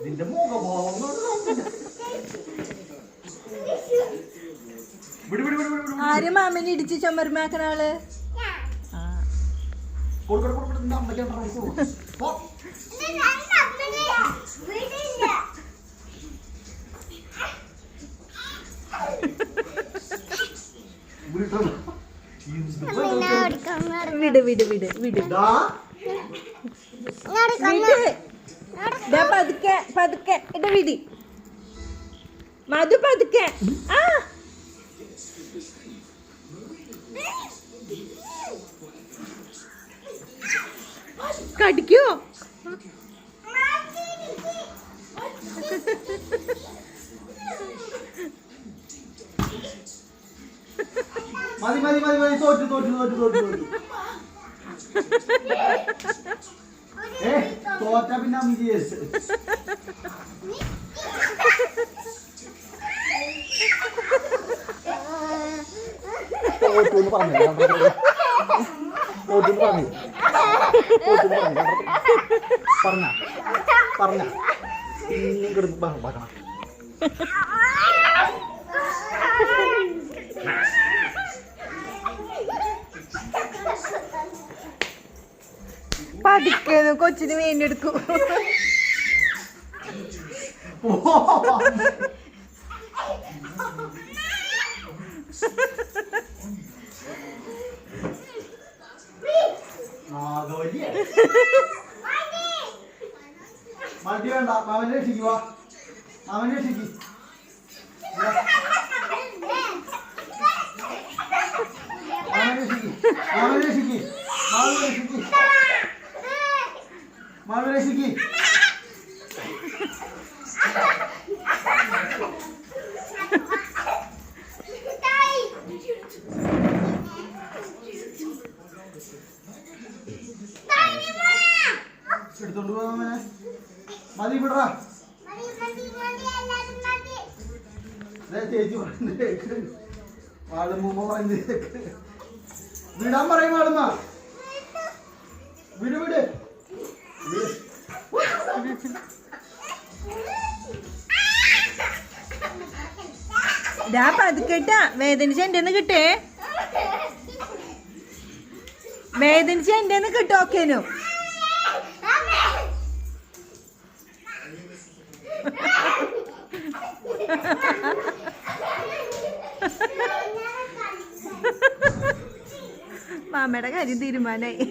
ഇതിന്റെ മുഖഭാവം ആര് മാമനെ ഇടിച്ച് ചമ്മരമാക്കണ ആള്? വിട് വിട് വിട് വിട് പതുക്കെ പതുക്കെ ഇട വിടി മധു പതുക്കെ. ആ കടിക്കോ? മതി മതി മതി മതി തോറ്റു തോറ്റു തോറ്റു തോറ്റു തോറ്റു. തോറ്റ പിന്നെ തോറ്റു പറഞ്ഞു തോറ്റു പറഞ്ഞു പറഞ്ഞ പറഞ്ഞ ഇനിയും കിടന്ന് പറക്കണം. പതുക്കെ കൊച്ചിന് വേണ്ടെടുക്കൂ. മതി വേണ്ട മാമനെ രക്ഷിക്കുക മാമനെ രക്ഷിക്ക് മാമനെ രക്ഷിക്ക് മാമനെ രക്ഷിക്ക് മാമനെ രക്ഷിക്ക് മാമനെ രക്ഷിക്ക്. എടുത്തോണ്ട് പോവാ മാമനെ. മതി വിടറാ ചേച്ചി പറയുന്നത് വാളുമ്പോ പറയുന്നത് വിടാൻ പറയും വാളുമ്മ. വിട് വിട് പതുക്കെട്ടാ വേദനിച്ച എന്റെ കിട്ടേ വേദനിച്ച എന്റെ കിട്ടോക്കേനു. മാമയുടെ കാര്യം തീരുമാനായി.